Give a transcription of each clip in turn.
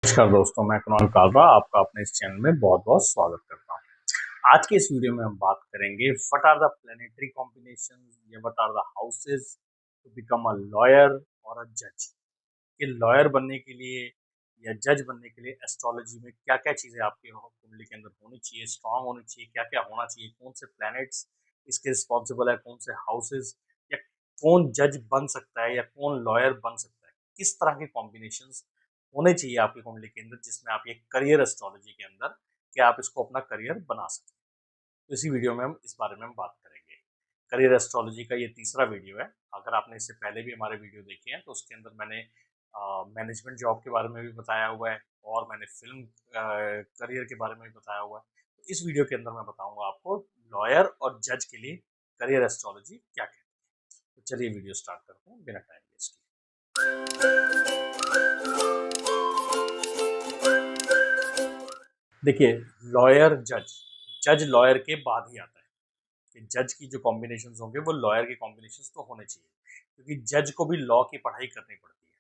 नमस्कार दोस्तों, मैं कुणाल कालरा आपका अपने इस चैनल में बहुत बहुत स्वागत करता हूं। आज के इस वीडियो में हम बात करेंगे what are the planetary combinations या what are the houses to become a lawyer और अ जज। कि लॉयर बनने के लिए या जज बनने के लिए एस्ट्रोलॉजी में क्या क्या चीज़ें आपके कुंडली के अंदर होनी चाहिए, स्ट्रांग होनी चाहिए, क्या क्या होना चाहिए, कौन से प्लैनेट्स इसके रिस्पॉन्सिबल है, कौन से हाउसेस, या कौन जज बन सकता है या कौन लॉयर बन सकता है, किस तरह के कॉम्बिनेशंस होने चाहिए आपकी कुंडली के अंदर जिसमें आप ये करियर एस्ट्रोलॉजी के अंदर कि आप इसको अपना करियर बना सकें। तो इसी वीडियो में हम इस बारे में हम बात करेंगे। करियर एस्ट्रोलॉजी का ये तीसरा वीडियो है। अगर आपने इससे पहले भी हमारे वीडियो देखे हैं तो उसके अंदर मैंने मैनेजमेंट जॉब के बारे में भी बताया हुआ है और मैंने फिल्म करियर के बारे में भी बताया हुआ है। तो इस वीडियो के अंदर मैं बताऊंगा आपको लॉयर और जज के लिए करियर एस्ट्रोलॉजी क्या कहती है। तो चलिए वीडियो स्टार्ट करते हैं बिना टाइम वेस्ट किए। देखिए, लॉयर जज, जज लॉयर के बाद ही आता है कि जज की जो कॉम्बिनेशंस होंगे वो लॉयर के कॉम्बिनेशंस तो होने चाहिए, क्योंकि जज को भी लॉ की पढ़ाई करनी पड़ती है।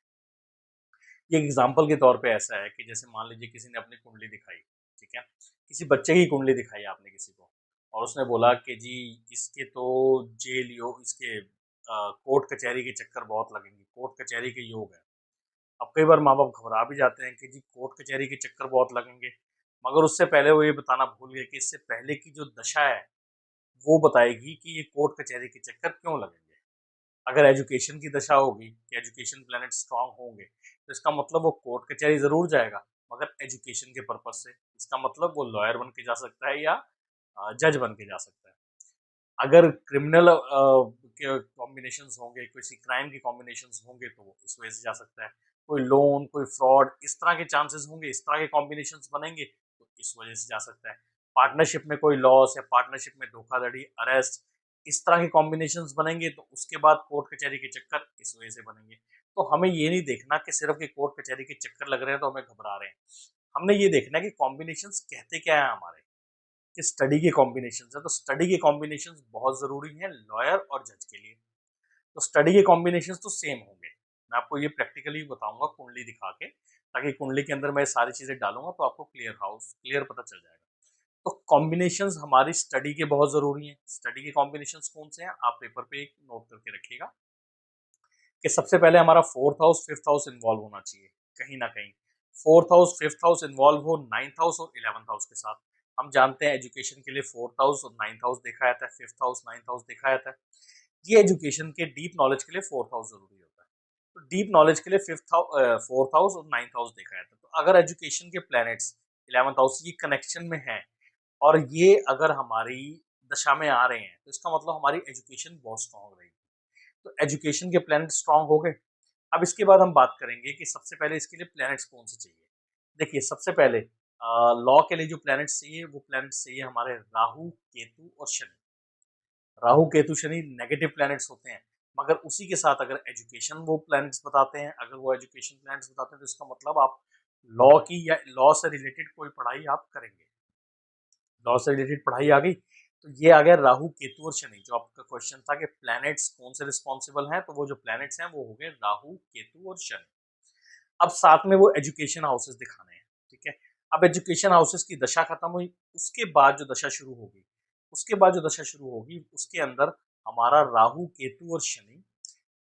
ये एग्जाम्पल के तौर पे ऐसा है कि जैसे मान लीजिए किसी ने अपनी कुंडली दिखाई, ठीक है, किसी बच्चे की कुंडली दिखाई आपने किसी को, और उसने बोला कि जी इसके तो जेल योग, इसके कोर्ट कचहरी के चक्कर बहुत लगेंगे, कोर्ट कचहरी के योग है। अब कई बार माँ बाप घबरा भी जाते हैं कि जी कोर्ट कचहरी के चक्कर बहुत लगेंगे, मगर उससे पहले वो ये बताना भूल गए कि इससे पहले की जो दशा है वो बताएगी कि ये कोर्ट कचहरी के चक्कर क्यों लगेंगे। अगर एजुकेशन की दशा होगी कि एजुकेशन प्लैनेट स्ट्रांग होंगे तो इसका मतलब वो कोर्ट कचहरी जरूर जाएगा, मगर एजुकेशन के पर्पज से। इसका मतलब वो लॉयर बन के जा सकता है या जज बन के जा सकता है। अगर क्रिमिनल के कॉम्बिनेशंस होंगे, किसी क्राइम के कॉम्बिनेशंस होंगे तो वो इस वजह से जा सकता है। कोई लोन, कोई फ्रॉड, इस तरह के चांसेस होंगे, इस तरह के कॉम्बिनेशंस बनेंगे तो इस वजह से जा सकता है। पार्टनरशिप में कोई लॉस या पार्टनरशिप में धोखाधड़ी, अरेस्ट, इस तरह के कॉम्बिनेशंस बनेंगे तो उसके बाद कोर्ट कचहरी के चक्कर इस वजह से बनेंगे। तो हमें ये नहीं देखना कि सिर्फ के कोर्ट कचहरी के चक्कर लग रहे हैं तो हमें घबरा रहे हैं। हमने ये देखना है कि कॉम्बिनेशंस कहते क्या है हमारे, कि स्टडी के कॉम्बिनेशन है। तो स्टडी के कॉम्बिनेशन बहुत जरूरी हैं लॉयर और जज के लिए। तो स्टडी के कॉम्बिनेशन तो सेम होंगे। मैं आपको ये प्रैक्टिकली बताऊंगा कुंडली दिखा के, ताकि कुंडली के अंदर मैं सारी चीजें डालूंगा तो आपको क्लियर पता चल जाएगा। तो कॉम्बिनेशंस हमारी स्टडी के बहुत जरूरी हैं। स्टडी के कॉम्बिनेशंस कौन से हैं आप पेपर पे एक नोट करके रखिएगा कि सबसे पहले हमारा fourth house fifth house involve होना चाहिए कहीं ना कहीं। Fourth house fifth house involve हो नाइन्थ हाउस और इलेवंथ हाउस के साथ। हम जानते हैं एजुकेशन के लिए फोर्थ हाउस और नाइन्थ हाउस देखा जाता है, फिफ्थ हाउस नाइन्थ हाउस देखा जाता है। ये एजुकेशन के डीप नॉलेज के लिए फोर्थ हाउस जरूरी होता है। तो डीप नॉलेज के लिए फोर्थ हाउस और नाइन्थ हाउस देखा जाता है। तो अगर एजुकेशन के प्लैनेट्स इलेवंथ हाउस ये कनेक्शन में है और ये अगर हमारी दशा में आ रहे हैं तो इसका मतलब हमारी एजुकेशन बहुत स्ट्रांग रहेगी। तो एजुकेशन के प्लैनेट स्ट्रांग हो गए। अब इसके बाद हम बात करेंगे कि सबसे पहले इसके लिए प्लैनेट्स कौन से चाहिए। देखिए, सबसे पहले लॉ के लिए जो प्लैनेट्स चाहिए वो प्लैनेट्स चाहिए हमारे राहु, केतु और शनि। राहु, केतु, शनि नेगेटिव प्लैनेट्स होते हैं, मगर उसी के साथ अगर एजुकेशन वो प्लैनेट्स बताते हैं, अगर वो एजुकेशन प्लैनेट्स बताते हैं तो इसका मतलब आप लॉ की या लॉ से रिलेटेड कोई पढ़ाई आप करेंगे। लॉ से रिलेटेड पढ़ाई आ गई तो ये आ गया राहु, केतु और शनि। जो आपका क्वेश्चन था कि प्लैनेट्स कौन से रिस्पॉन्सिबल हैं, तो वो जो प्लैनेट्स हैं वो हो गए राहु, केतु और शनि। अब साथ में वो एजुकेशन हाउसेस दिखाने हैं, ठीक है। अब एजुकेशन हाउसेस की दशा खत्म हुई, उसके बाद जो दशा शुरू होगी, उसके अंदर हमारा राहु, केतु और शनि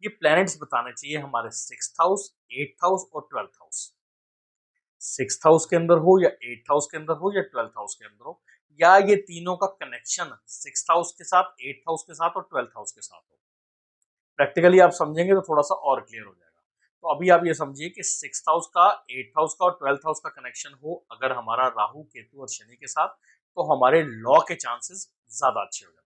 ये प्लैनेट्स बताने चाहिए हमारे सिक्स्थ हाउस, एट्थ हाउस और ट्वेल्थ हाउस। सिक्स्थ हाउस के अंदर हो या एट्थ हाउस के अंदर हो या ट्वेल्थ हाउस के अंदर हो, या ये तीनों का कनेक्शन सिक्स्थ हाउस के साथ, एट्थ हाउस के साथ और ट्वेल्थ हाउस के साथ हो। प्रैक्टिकली आप समझेंगे तो थोड़ा सा और क्लियर हो जाएगा। तो अभी आप ये समझिए कि सिक्स्थ हाउस का, एट्थ हाउस का और ट्वेल्थ हाउस का कनेक्शन हो अगर हमारा राहु, केतु और शनि के साथ, तो हमारे लॉ के चांसेस ज्यादा अच्छे हो जाते हैं।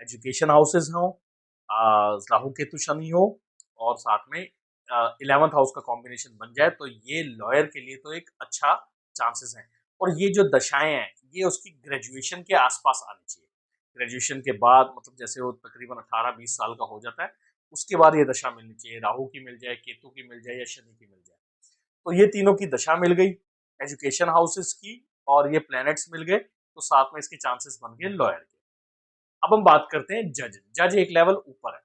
एजुकेशन हाउसेज हो, राहु, केतु, शनि हो और साथ में इलेवंथ हाउस का कॉम्बिनेशन बन जाए तो ये लॉयर के लिए तो एक अच्छा चांसेस है। और ये जो दशाएं हैं ये उसकी ग्रेजुएशन के आसपास आनी चाहिए। ग्रेजुएशन के बाद मतलब जैसे वो तकरीबन 18-20 साल का हो जाता है, उसके बाद ये दशा मिलनी चाहिए। राहु की मिल जाए, केतु की मिल जाए या शनि की मिल जाए। तो ये तीनों की दशा मिल गई एजुकेशन हाउसेस की, और ये प्लैनेट्स मिल गए, तो साथ में इसके चांसेस बन गए लॉयर के। अब हम बात करते हैं जज। जज एक लेवल ऊपर है।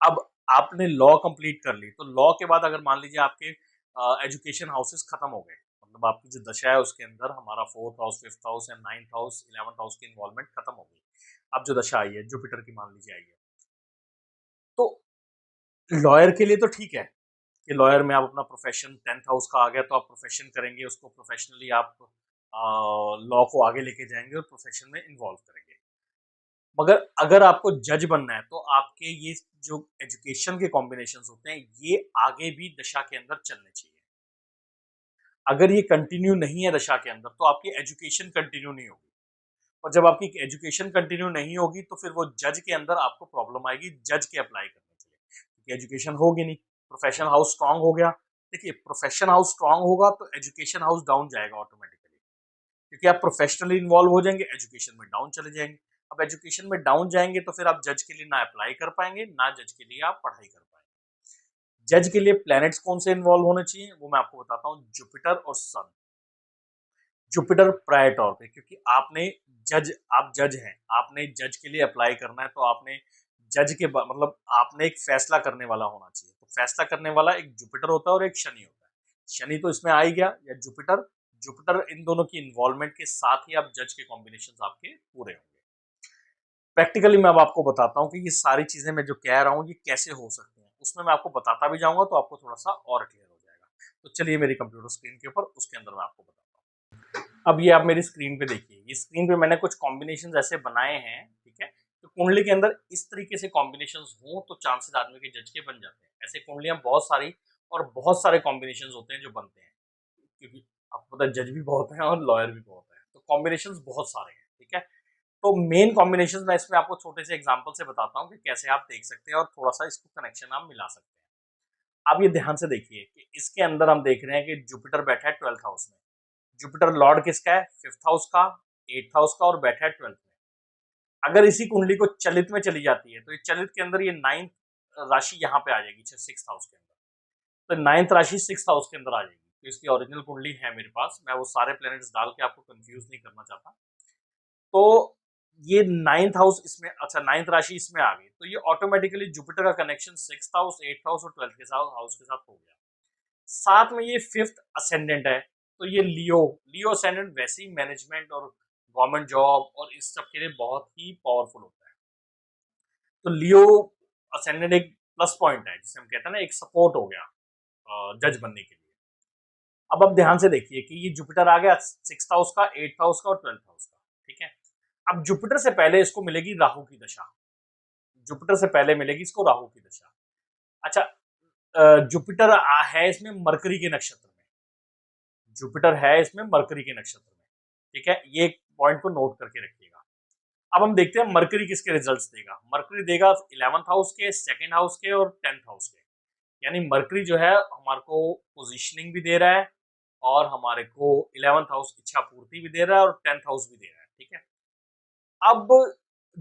अब आपने लॉ कंप्लीट कर ली तो लॉ के बाद अगर मान लीजिए आपके एजुकेशन हाउसेस खत्म हो गए, मतलब आपकी जो दशा है उसके अंदर हमारा 4th हाउस, 5th हाउस या 9th हाउस, 11th हाउस की इन्वॉल्वमेंट खत्म हो गई। अब जो दशा आई है जुपिटर की मान लीजिए आई है, तो लॉयर के लिए तो ठीक है कि लॉयर में आप अपना प्रोफेशन 10th हाउस का आ गया तो आप प्रोफेशन करेंगे, उसको प्रोफेशनली आप लॉ को आगे लेके जाएंगे और प्रोफेशन में इन्वॉल्व करेंगे। मगर अगर आपको जज बनना है तो आपके ये जो एजुकेशन के कॉम्बिनेशंस होते हैं ये आगे भी दशा के अंदर चलने चाहिए। अगर ये कंटिन्यू नहीं है दशा के अंदर तो आपकी एजुकेशन कंटिन्यू नहीं होगी, और जब आपकी एजुकेशन कंटिन्यू नहीं होगी तो फिर वो जज के अंदर आपको प्रॉब्लम आएगी जज के अप्लाई करने के लिए, क्योंकि एजुकेशन होगी नहीं। प्रोफेशन हाउस स्ट्रांग हो गया, देखिए प्रोफेशन हाउस स्ट्रांग होगा तो एजुकेशन हाउस डाउन जाएगा ऑटोमेटिकली, क्योंकि आप प्रोफेशनली इन्वॉल्व हो जाएंगे, एजुकेशन में डाउन चले जाएंगे। अब एजुकेशन में डाउन जाएंगे तो फिर आप जज के लिए ना अप्लाई कर पाएंगे, ना जज के लिए आप पढ़ाई कर पाएंगे। जज के लिए प्लैनेट्स कौन से इन्वॉल्व होने चाहिए वो मैं आपको बताता हूँ, जुपिटर और सन। जुपिटर प्रायोर पे, क्योंकि आप जज हैं, आपने जज के लिए अप्लाई करना है, तो आपने जज के मतलब आपने एक फैसला करने वाला होना चाहिए, तो फैसला करने वाला एक जुपिटर होता है और एक शनि होता है। शनि तो इसमें आ ही गया, या जुपिटर, जुपिटर इन दोनों की इन्वॉल्वमेंट के साथ ही आप जज के कॉम्बिनेशन आपके पूरे होंगे। प्रैक्टिकली मैं अब आपको बताता हूँ कि ये सारी चीजें मैं जो कह रहा हूँ ये कैसे हो सकती हैं, उसमें मैं आपको बताता भी जाऊंगा तो आपको थोड़ा सा और क्लियर हो जाएगा। तो चलिए मेरी कंप्यूटर स्क्रीन के ऊपर उसके अंदर मैं आपको बताता हूँ। अब ये आप मेरी स्क्रीन पे देखिए, ये स्क्रीन पे मैंने कुछ कॉम्बिनेशन ऐसे बनाए हैं, ठीक है। तो कुंडली के अंदर इस तरीके से कॉम्बिनेशन हो तो चांसेस आदमी के जज के बन जाते हैं। ऐसे कुंडलियां बहुत सारी और बहुत सारे कॉम्बिनेशन होते हैं जो बनते हैं, क्योंकि आपको पता है जज भी बहुत है और लॉयर भी बहुत है, तो कॉम्बिनेशन बहुत सारे हैं, ठीक है। तो मेन कॉम्बिनेशन मैं इसमें आपको छोटे से एग्जांपल से बताता हूँ कि कैसे आप देख सकते हैं और थोड़ा सा इसको कनेक्शन आप मिला सकते हैं। आप ये ध्यान से देखिए कि इसके अंदर हम देख रहे हैं कि जुपिटर बैठा है 12th हाउस में। जुपिटर लॉर्ड किसका है? 5th हाउस का, 8th हाउस का, और बैठा है 12th में। अगर इसी कुंडली को चलित में चली जाती है तो ये चलित के अंदर ये 9th राशि यहाँ पे आ जाएगी 6th हाउस के अंदर, तो 9th राशि 6th हाउस के अंदर आ जाएगी। तो इसकी ओरिजिनल कुंडली है मेरे पास, मैं वो सारे प्लैनेट्स डाल के आपको कंफ्यूज नहीं करना चाहता। तो ये 9th हाउस इसमें, अच्छा 9th राशि इसमें आ गई, तो ये ऑटोमेटिकली जुपिटर का connection 6th house, 8th house और 12th के साथ हाउस के साथ हो गया। साथ में ये 5th असेंडेंट है, तो ये लियो, लियो असेंडेंट वैसे ही मैनेजमेंट और गवर्नमेंट जॉब और इस सब के लिए बहुत ही पावरफुल होता है। तो लियो असेंडेंट एक प्लस पॉइंट है, जिसे हम कहते हैं ना एक सपोर्ट हो गया जज बनने के लिए। अब आप ध्यान से देखिए कि ये जुपिटर आ गया 6th हाउस का, 8th हाउस का और 12th हाउस का, ठीक है। अब जुपिटर से पहले इसको मिलेगी राहु की दशा, जुपिटर से पहले मिलेगी इसको राहु की दशा। अच्छा, जुपिटर है इसमें मरकरी के नक्षत्र में, जुपिटर है इसमें मरकरी के नक्षत्र में, ठीक है। ये एक पॉइंट को नोट करके रखिएगा। अब हम देखते हैं मरकरी किसके रिजल्ट्स देगा। मरकरी देगा 11th हाउस के, 2nd हाउस के और 10th हाउस के। यानी मरकरी जो है हमारे को पोजीशनिंग भी दे रहा है और हमारे को 11th हाउस इच्छा पूर्ति भी दे रहा है और 10th हाउस भी दे रहा है, ठीक है। अब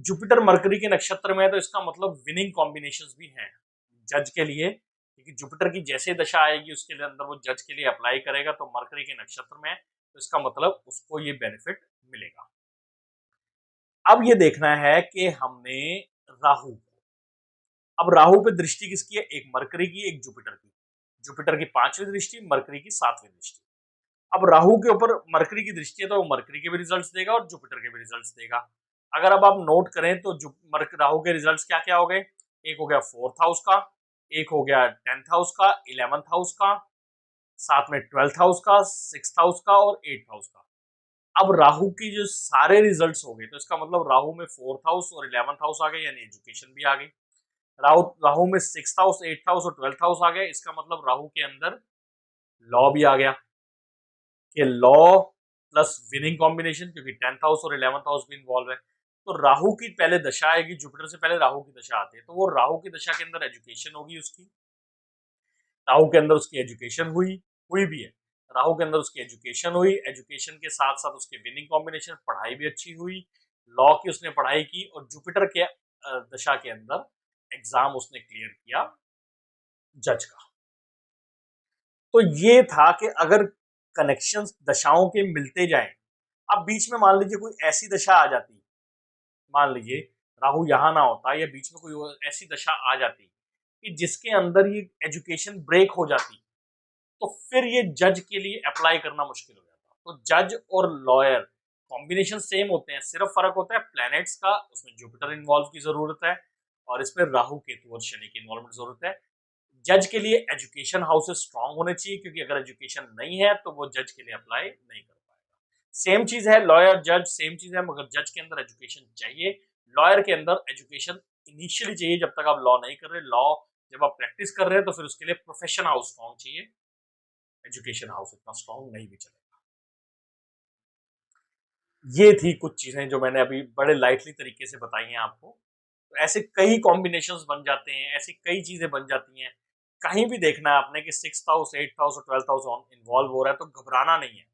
जुपिटर मरकरी के नक्षत्र में है तो इसका मतलब विनिंग कॉम्बिनेशंस भी हैं जज के लिए, क्योंकि जुपिटर की जैसे दशा आएगी उसके लिए अंदर वो जज के लिए अप्लाई करेगा, तो मरकरी के नक्षत्र में है तो इसका मतलब उसको ये बेनिफिट मिलेगा। अब ये देखना है कि हमने राहु, अब राहु पे दृष्टि किसकी है? एक मरकरी की, एक जुपिटर की। जुपिटर की 5वीं दृष्टि, मरकरी की 7वीं दृष्टि। अब राहु के ऊपर मरकरी की दृष्टि है तो वो मरकरी के भी रिजल्ट्स देगा और जुपिटर के भी रिजल्ट्स देगा। अगर अब आप नोट करें तो राहु के रिजल्ट्स क्या क्या हो गए? एक हो गया 4th हाउस का, एक हो गया 10th हाउस का, 11th हाउस का, साथ में 12th हाउस का, 6th हाउस का और 8th हाउस का। अब राहु की जो सारे रिजल्ट्स हो गए तो इसका मतलब राहु में 4th हाउस और 11th हाउस आ गए, यानी एजुकेशन भी आ गई। राहु राहु में 6th हाउस, 8th हाउस और 12th हाउस आ गए, इसका मतलब राहु के अंदर लॉ भी आ गया कि लॉ प्लस विनिंग कॉम्बिनेशन, क्योंकि 10th हाउस और 11th हाउस भी इन्वॉल्व है। तो राहु की पहले दशा आएगी, जुपिटर से पहले राहु की दशा आती है, तो वो राहु की दशा के अंदर एजुकेशन होगी उसकी, राहु के अंदर उसकी एजुकेशन हुई हुई भी है, राहु के अंदर उसकी एजुकेशन हुई, एजुकेशन के साथ साथ उसके विनिंग कॉम्बिनेशन, पढ़ाई भी अच्छी हुई, लॉ की उसने पढ़ाई की और जुपिटर के दशा के अंदर एग्जाम उसने क्लियर किया जज का। तो ये था कि अगर कनेक्शंस दशाओं के मिलते जाएं, अब बीच में मान लीजिए कोई ऐसी दशा आ जाती, मान लीजिए राहु यहाँ ना होता या बीच में कोई ऐसी दशा आ जाती कि जिसके अंदर ये एजुकेशन ब्रेक हो जाती, तो फिर ये जज के लिए अप्लाई करना मुश्किल हो जाता। तो जज और लॉयर कॉम्बिनेशन सेम होते हैं, सिर्फ फर्क होता है प्लैनेट्स का, उसमें जुपिटर इन्वॉल्व की जरूरत है और इसमें राहु केतु और शनि की इन्वॉल्वमेंट जरूरत है। जज के लिए एजुकेशन हाउसेस स्ट्रांग होने चाहिए, क्योंकि अगर एजुकेशन नहीं है तो वो जज के लिए अप्लाई नहीं कर पाएगा। सेम चीज है लॉयर जज, सेम चीज है, मगर जज के अंदर एजुकेशन चाहिए, लॉयर के अंदर एजुकेशन इनिशियली चाहिए जब तक आप लॉ नहीं कर रहे। लॉ जब आप प्रैक्टिस कर रहे हैं तो फिर उसके लिए प्रोफेशन हाउस स्ट्रांग चाहिए, एजुकेशन हाउस इतना स्ट्रांग नहीं भी चलेगा। ये थी कुछ चीजें जो मैंने अभी बड़े लाइटली तरीके से बताई हैं आपको। तो ऐसे कई कॉम्बिनेशंस बन जाते हैं, ऐसी कई चीजें बन जाती हैं। कहीं भी देखना है आपने कि 6th हाउस 8th हाउस और 12th हाउस इन्वॉल्व हो रहा है तो घबराना नहीं है,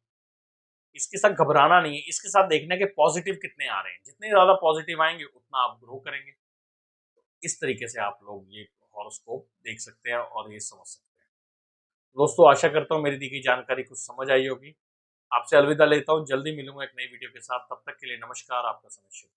इसके साथ घबराना नहीं है, इसके साथ देखना है कि पॉजिटिव कितने आ रहे हैं, जितने ज्यादा पॉजिटिव आएंगे उतना आप ग्रो करेंगे। इस तरीके से आप लोग ये हॉरोस्कोप देख सकते हैं और ये समझ सकते हैं। दोस्तों आशा करता हूँ मेरी दी गई जानकारी कुछ समझ आई होगी। आपसे अलविदा लेता हूँ, जल्दी मिलूंगा एक नई वीडियो के साथ, तब तक के लिए नमस्कार, आपका समय शुभ।